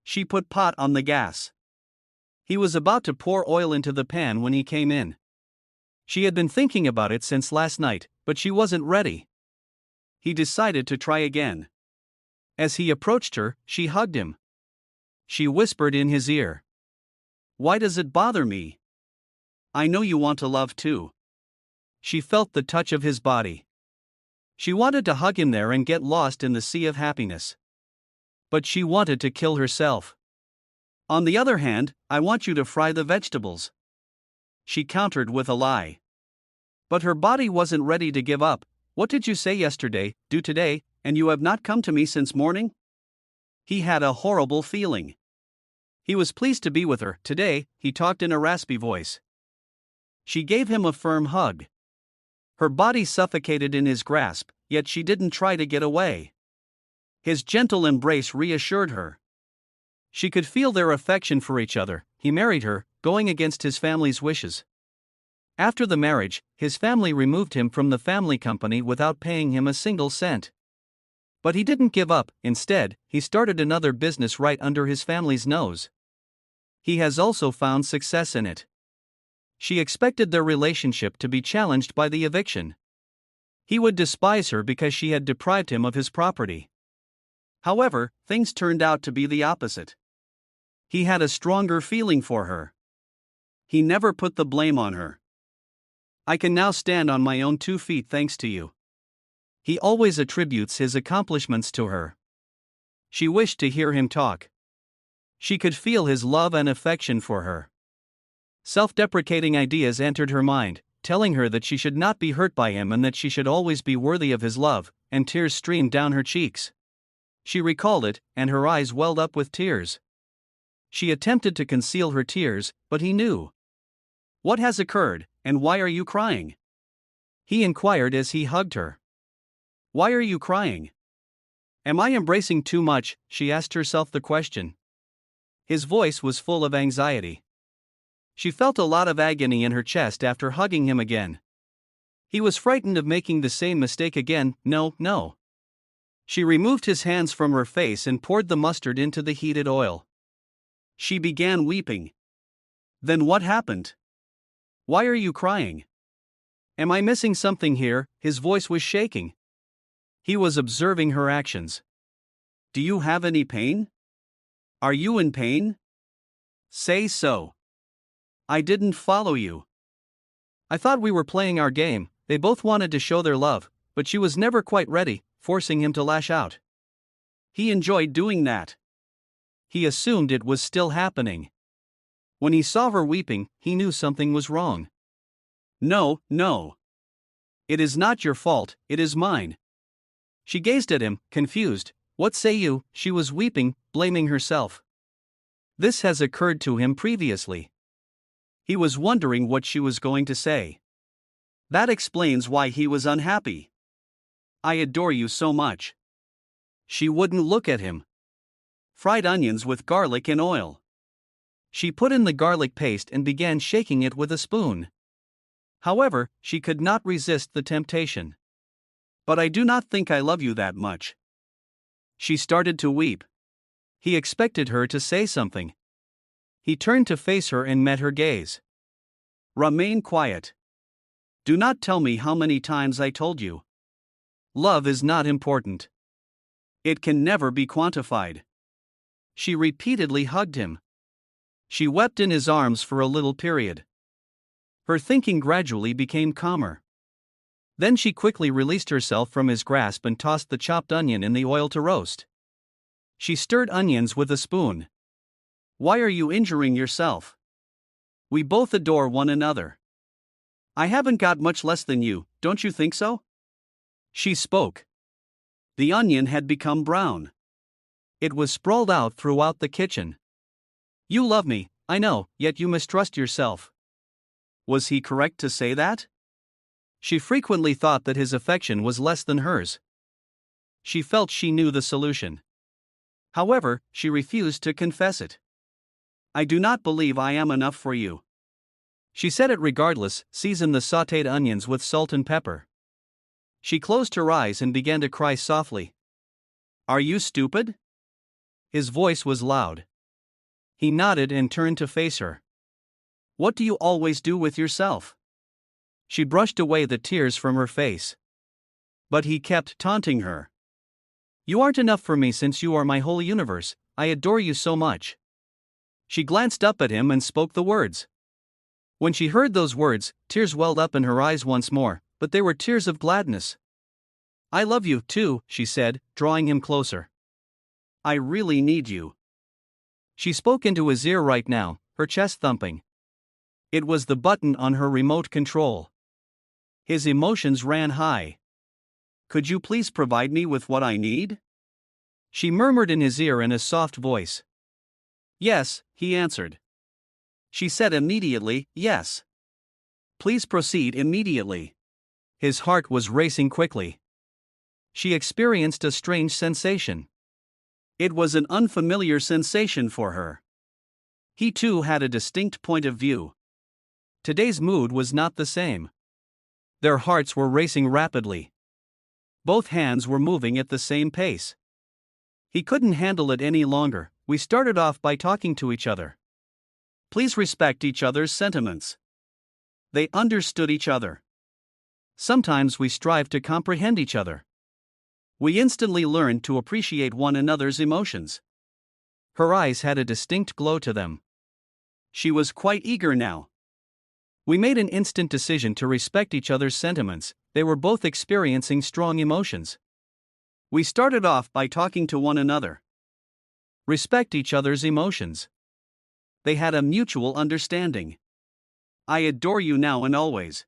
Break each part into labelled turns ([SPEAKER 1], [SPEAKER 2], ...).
[SPEAKER 1] She put pot on the gas. He was about to pour oil into the pan when he came in. She had been thinking about it since last night, but she wasn't ready. He decided to try again. As he approached her, she hugged him. She whispered in his ear, "Why does it bother me? I know you want to love too." She felt the touch of his body. She wanted to hug him there and get lost in the sea of happiness. But she wanted to kill herself. "On the other hand, I want you to fry the vegetables," she countered with a lie. But her body wasn't ready to give up. "What did you say yesterday, do today, and you have not come to me since morning?" He had a horrible feeling. He was pleased to be with her. "Today," he talked in a raspy voice. She gave him a firm hug. Her body suffocated in his grasp, yet she didn't try to get away. His gentle embrace reassured her. She could feel their affection for each other. He married her, going against his family's wishes. After the marriage, his family removed him from the family company without paying him a single cent. But he didn't give up. Instead, he started another business right under his family's nose. He has also found success in it. She expected their relationship to be challenged by the eviction. He would despise her because she had deprived him of his property. However, things turned out to be the opposite. He had a stronger feeling for her. He never put the blame on her. "I can now stand on my own 2 feet thanks to you." He always attributes his accomplishments to her. She wished to hear him talk. She could feel his love and affection for her. Self-deprecating ideas entered her mind, telling her that she should not be hurt by him and that she should always be worthy of his love, and tears streamed down her cheeks. She recalled it, and her eyes welled up with tears. She attempted to conceal her tears, but he knew. "What has occurred, and why are you crying?" he inquired as he hugged her. "Why are you crying? Am I embracing too much?" she asked herself the question. His voice was full of anxiety. She felt a lot of agony in her chest after hugging him again. He was frightened of making the same mistake again. "No, no." She removed his hands from her face and poured the mustard into the heated oil. She began weeping. "Then what happened? Why are you crying? Am I missing something here?" His voice was shaking. He was observing her actions. "Do you have any pain? Are you in pain? Say so. I didn't follow you. I thought we were playing our game." They both wanted to show their love, but she was never quite ready, forcing him to lash out. He enjoyed doing that. He assumed it was still happening. When he saw her weeping, he knew something was wrong. "No, no. It is not your fault, it is mine." She gazed at him, confused. "What say you?" She was weeping, blaming herself. This has occurred to him previously. He was wondering what she was going to say. That explains why he was unhappy. "I adore you so much." She wouldn't look at him. "Fried onions with garlic and oil." She put in the garlic paste and began shaking it with a spoon. However, she could not resist the temptation. "But I do not think I love you that much." She started to weep. He expected her to say something. He turned to face her and met her gaze. "Remain quiet. Do not tell me how many times I told you. Love is not important. It can never be quantified." She repeatedly hugged him. She wept in his arms for a little period. Her thinking gradually became calmer. Then she quickly released herself from his grasp and tossed the chopped onion in the oil to roast. She stirred onions with a spoon. "Why are you injuring yourself? We both adore one another. I haven't got much less than you, don't you think so?" She spoke. The onion had become brown. It was sprawled out throughout the kitchen. "You love me, I know, yet you mistrust yourself." Was he correct to say that? She frequently thought that his affection was less than hers. She felt she knew the solution. However, she refused to confess it. "I do not believe I am enough for you." She said it regardless, seasoned the sautéed onions with salt and pepper. She closed her eyes and began to cry softly. "Are you stupid?" His voice was loud. He nodded and turned to face her. What do you always do with yourself? She brushed away the tears from her face. But he kept taunting her. You aren't enough for me since you are my whole universe, I adore you so much. She glanced up at him and spoke the words. When she heard those words, tears welled up in her eyes once more, but they were tears of gladness. I love you, too, she said, drawing him closer. I really need you. She spoke into his ear right now, her chest thumping. It was the button on her remote control. His emotions ran high. Could you please provide me with what I need? She murmured in his ear in a soft voice. Yes, he answered. She said immediately, yes. Please proceed immediately. His heart was racing quickly. She experienced a strange sensation. It was an unfamiliar sensation for her. He too had a distinct point of view. Today's mood was not the same. Their hearts were racing rapidly. Both hands were moving at the same pace. He couldn't handle it any longer. We started off by talking to each other. Please respect each other's sentiments. They understood each other. Sometimes we strive to comprehend each other. We instantly learned to appreciate one another's emotions. Her eyes had a distinct glow to them. She was quite eager now. We made an instant decision to respect each other's sentiments. They were both experiencing strong emotions. We started off by talking to one another. Respect each other's emotions. They had a mutual understanding. I adore you now and always.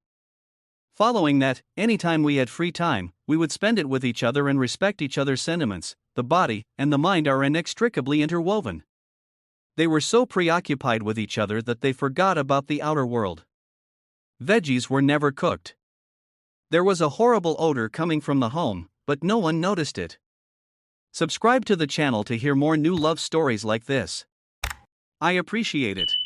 [SPEAKER 1] Following that, anytime we had free time, we would spend it with each other and respect each other's sentiments. The body and the mind are inextricably interwoven. They were so preoccupied with each other that they forgot about the outer world. Veggies were never cooked. There was a horrible odor coming from the home, but no one noticed it. Subscribe to the channel to hear more new love stories like this. I appreciate it.